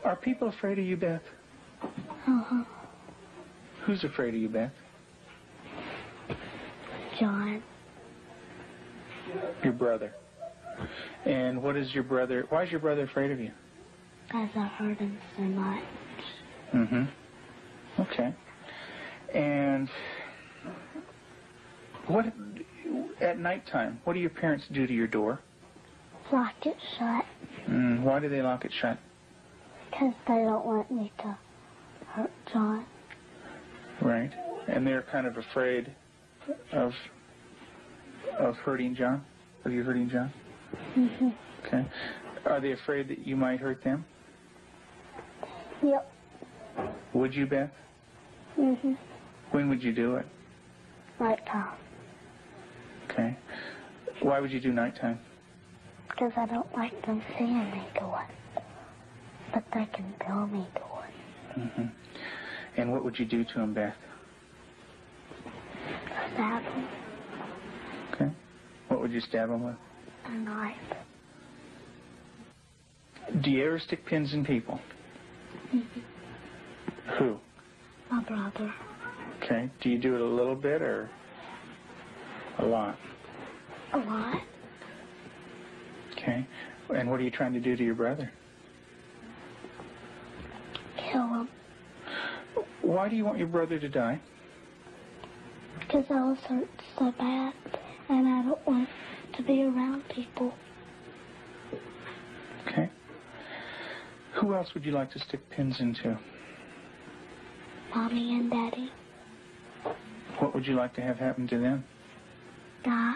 Are people afraid of you, Beth? Uh-huh. Who's afraid of you, Beth? John. Your brother. And what is your brother... Why is your brother afraid of you? Because I hurt him so much. Mm-hmm. Okay. And what... At nighttime, what do your parents do to your door? Lock it shut. Why do they lock it shut? Because they don't want me to hurt John. Right. And they're kind of afraid of hurting John? Of you hurting John? Mm-hmm. Okay. Are they afraid that you might hurt them? Yep. Would you, Beth? Mm-hmm. When would you do it? Nighttime. Okay. Why would you do nighttime? Because I don't like them seeing me do it. But they can feel me do it. Mm-hmm. And what would you do to him, Beth? Stab him. Okay. What would you stab him with? A knife. Do you ever stick pins in people? Mm-hmm. Who? My brother. Okay. Do you do it a little bit or a lot? A lot. Okay. And what are you trying to do to your brother? Kill him. Why do you want your brother to die? Because I was hurt so bad, and I don't want to be around people. Okay. Who else would you like to stick pins into? Mommy and Daddy. What would you like to have happen to them? Die.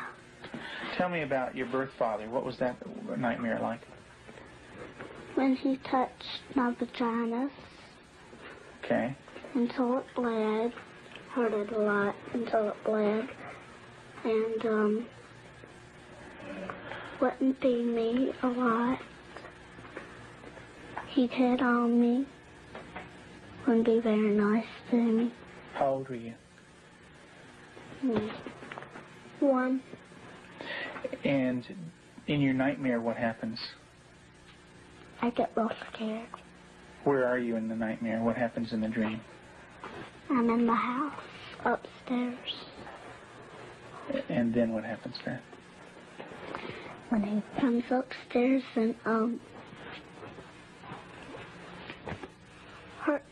Tell me about your birth father. What was that nightmare like? When he touched my vaginas Okay. until it bled, hurt it a lot until it bled, and wouldn't feed me a lot. He'd hit on me, wouldn't be very nice to me. How old were you? 1. And in your nightmare, what happens? I get real scared. Where are you in the nightmare? What happens in the dream? I'm in the house, upstairs. And then what happens, Beth? When he comes upstairs and, hurts.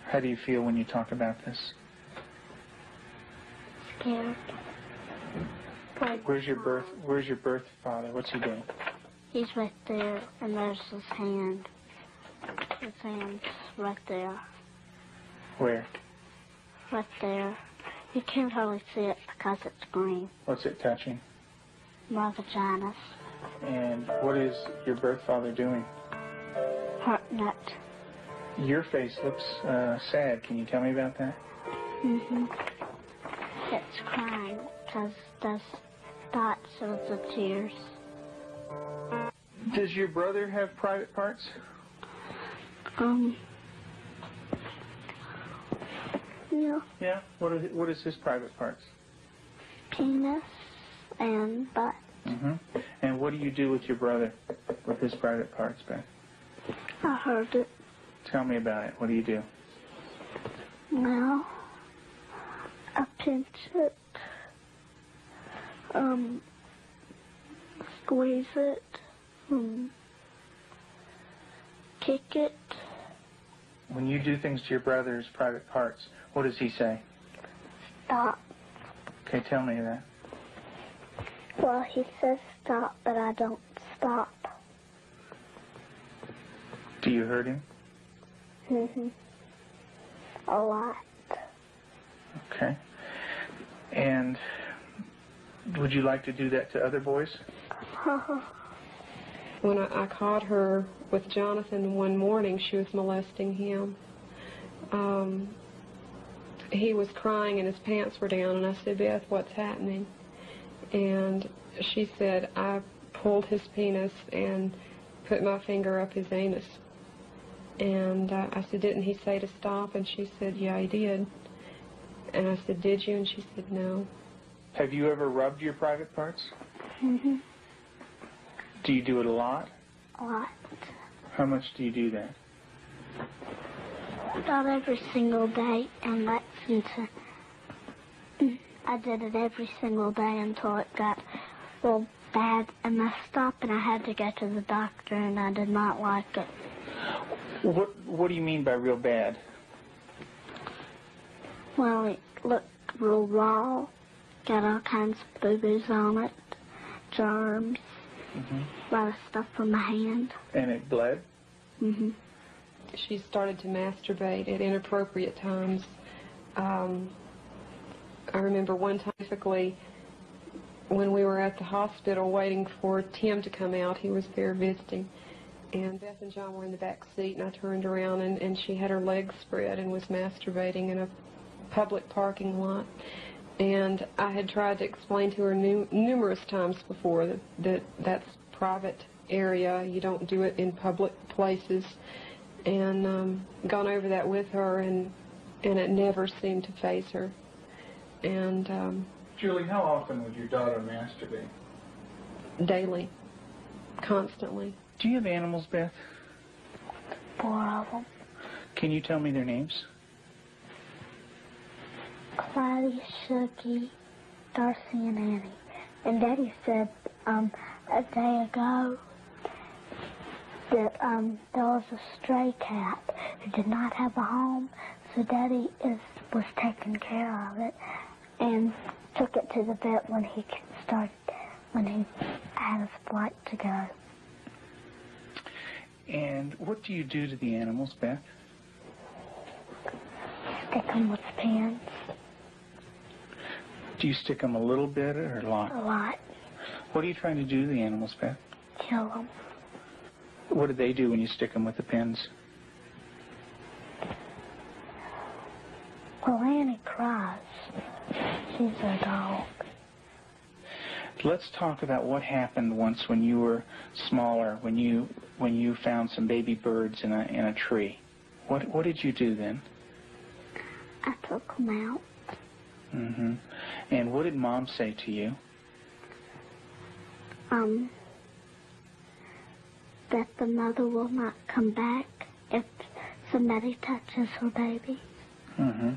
How do you feel when you talk about this? Scared. Like, Where's your birth father? What's he doing? he's right there, and there's his hand. His hand's right there. Where? Right there. You can't hardly see it because it's green. What's it touching? My vaginas. And what is your birth father doing? Hurting it. Your face looks sad. Can you tell me about that? Mm-hmm. It's crying because there's dots of the tears. Does your brother have private parts? Yeah. Yeah. What is his private parts? Penis and butt. Mm-hmm. And what do you do with your brother with his private parts, Beth? I heard it. Tell me about it. What do you do? Well, I pinch it, squeeze it, kick it. When you do things to your brother's private parts, what does he say? Stop. Okay, tell me that. Well, he says stop, but I don't stop. Do you hurt him? Mm-hmm. A lot. Okay. And would you like to do that to other boys? When I caught her with Jonathan one morning, she was molesting him. He was crying and his pants were down, and I said, Beth, what's happening? And she said, I pulled his penis and put my finger up his anus. And I said, didn't he say to stop? And she said, yeah, he did. And I said, did you? And she said, no. Have you ever rubbed your private parts? Mm-hmm. Do you do it a lot? A lot. How much do you do that? Not every single day in Lexington. I did it every single day until it got real bad and messed up, and I had to go to the doctor, and I did not like it. What do you mean by real bad? Well, it looked real raw, got all kinds of boo-boos on it, germs, a lot of stuff from my hand. And it bled? Mm-hmm. She started to masturbate at inappropriate times. I remember one time, specifically, when we were at the hospital waiting for Tim to come out. He was there visiting, and Beth and John were in the back seat, and I turned around, and she had her legs spread and was masturbating in a public parking lot. And I had tried to explain to her numerous times before that that's private area. You don't do it in public places. And gone over that with her, and it never seemed to faze her. And Julie, how often would your daughter masturbate? daily, constantly. Do you have animals, Beth? 4 of them. Can you tell me their names? Clyde, Shuggy, Darcy, and Annie. And Daddy said a day ago that there was a stray cat who did not have a home, so Daddy was taking care of it and took it to the vet when he had his flight to go. And what do you do to the animals, Beth? Stick them with pins. Do you stick them a little bit or a lot? A lot. What are you trying to do to the animals, Beth? Kill them. What do they do when you stick them with the pins? Well, Annie cries. She's a dog. Let's talk about what happened once when you were smaller, when you found some baby birds in a tree. What did you do then? I took them out. Mm-hmm. And what did Mom say to you? That the mother will not come back if somebody touches her baby. Mm-hmm.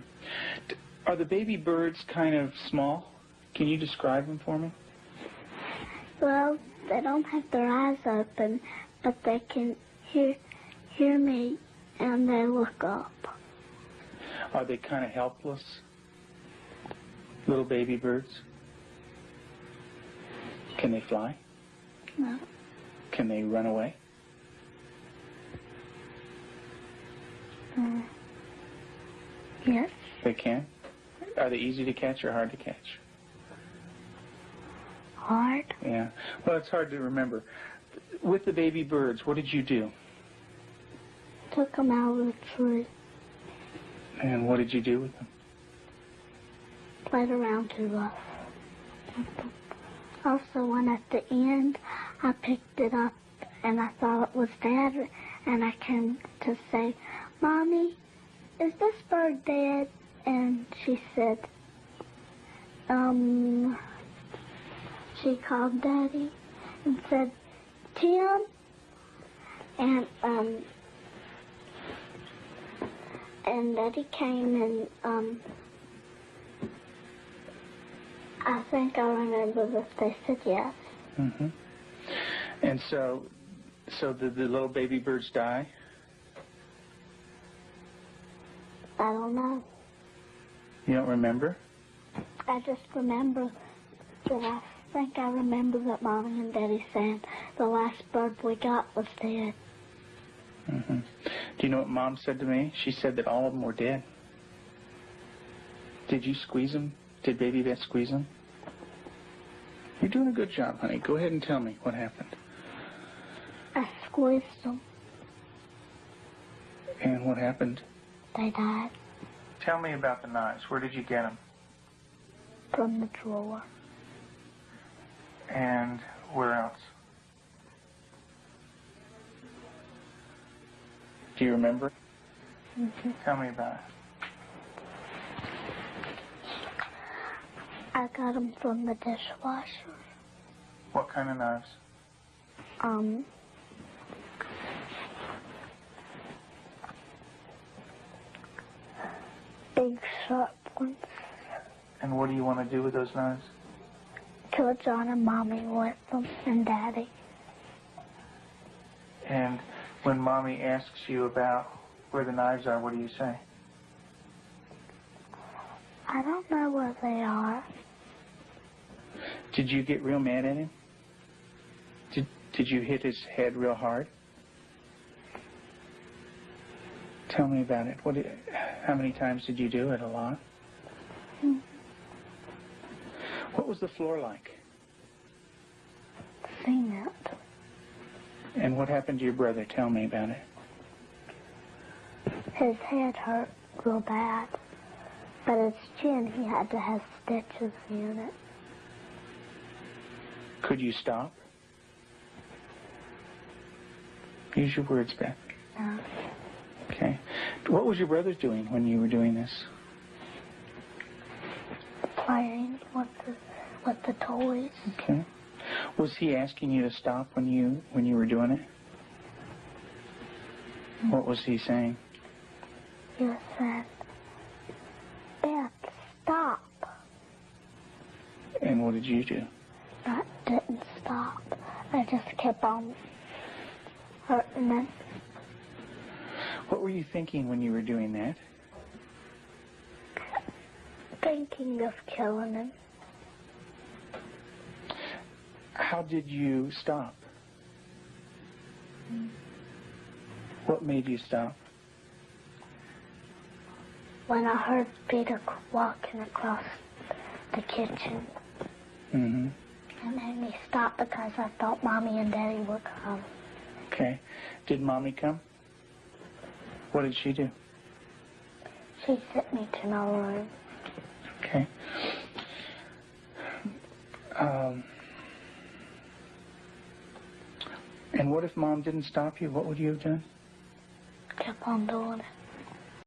Are the baby birds kind of small? Can you describe them for me? Well, they don't have their eyes open, but they can hear me, and they look up. Are they kind of helpless? Little baby birds? Can they fly? No. Can they run away? Yes. They can? Are they easy to catch or hard to catch? Hard. Yeah. Well, it's hard to remember. With the baby birds, what did you do? Took them out of the tree. And what did you do with them? Played around too rough. Also, when at the end, I picked it up and I thought it was Dad, and I came to say, "Mommy, is this bird dead?" And she said, she called Daddy and said, "Tim," and Daddy came and I think I remember that they said yes. Mm-hmm. And so did the little baby birds die? I don't know. You don't remember? I just remember that I think I remember that Mommy and Daddy said the last bird we got was dead. Mm-hmm. Do you know what Mom said to me? She said that all of them were dead. Did you squeeze them? Did Baby Beth squeeze them? You're doing a good job, honey. Go ahead and tell me what happened. I squeezed them. And what happened? They died. Tell me about the knives. Where did you get them? From the drawer. And where else? Do you remember? Mm-hmm. Tell me about it. I got them from the dishwasher. What kind of knives? And what do you want to do with those knives? Kill John and Mommy with them, and Daddy. And when Mommy asks you about where the knives are, what do you say? I don't know where they are. Did you get real mad at him? Did you hit his head real hard? Tell me about it. How many times did you do it? A lot? Mm-hmm. What was the floor like? Cement. And what happened to your brother? Tell me about it. His head hurt real bad, but his chin, he had to have stitches in it. Could you stop? Use your words, Beth. No. Okay. What was your brother doing when you were doing this? Playing with the toys. Okay. Was he asking you to stop when you were doing it? What was he saying? He said, Beth, stop. And what did you do? I didn't stop. I just kept on hurting him. What were you thinking when you were doing that? Thinking of killing him. How did you stop? What made you stop? When I heard Peter walking across the kitchen. Mm-hmm. It made me stop because I thought Mommy and Daddy would come. Okay. Did Mommy come? What did she do? She sent me to my room. Okay. And what if Mom didn't stop you? What would you have done? Kept on doing it.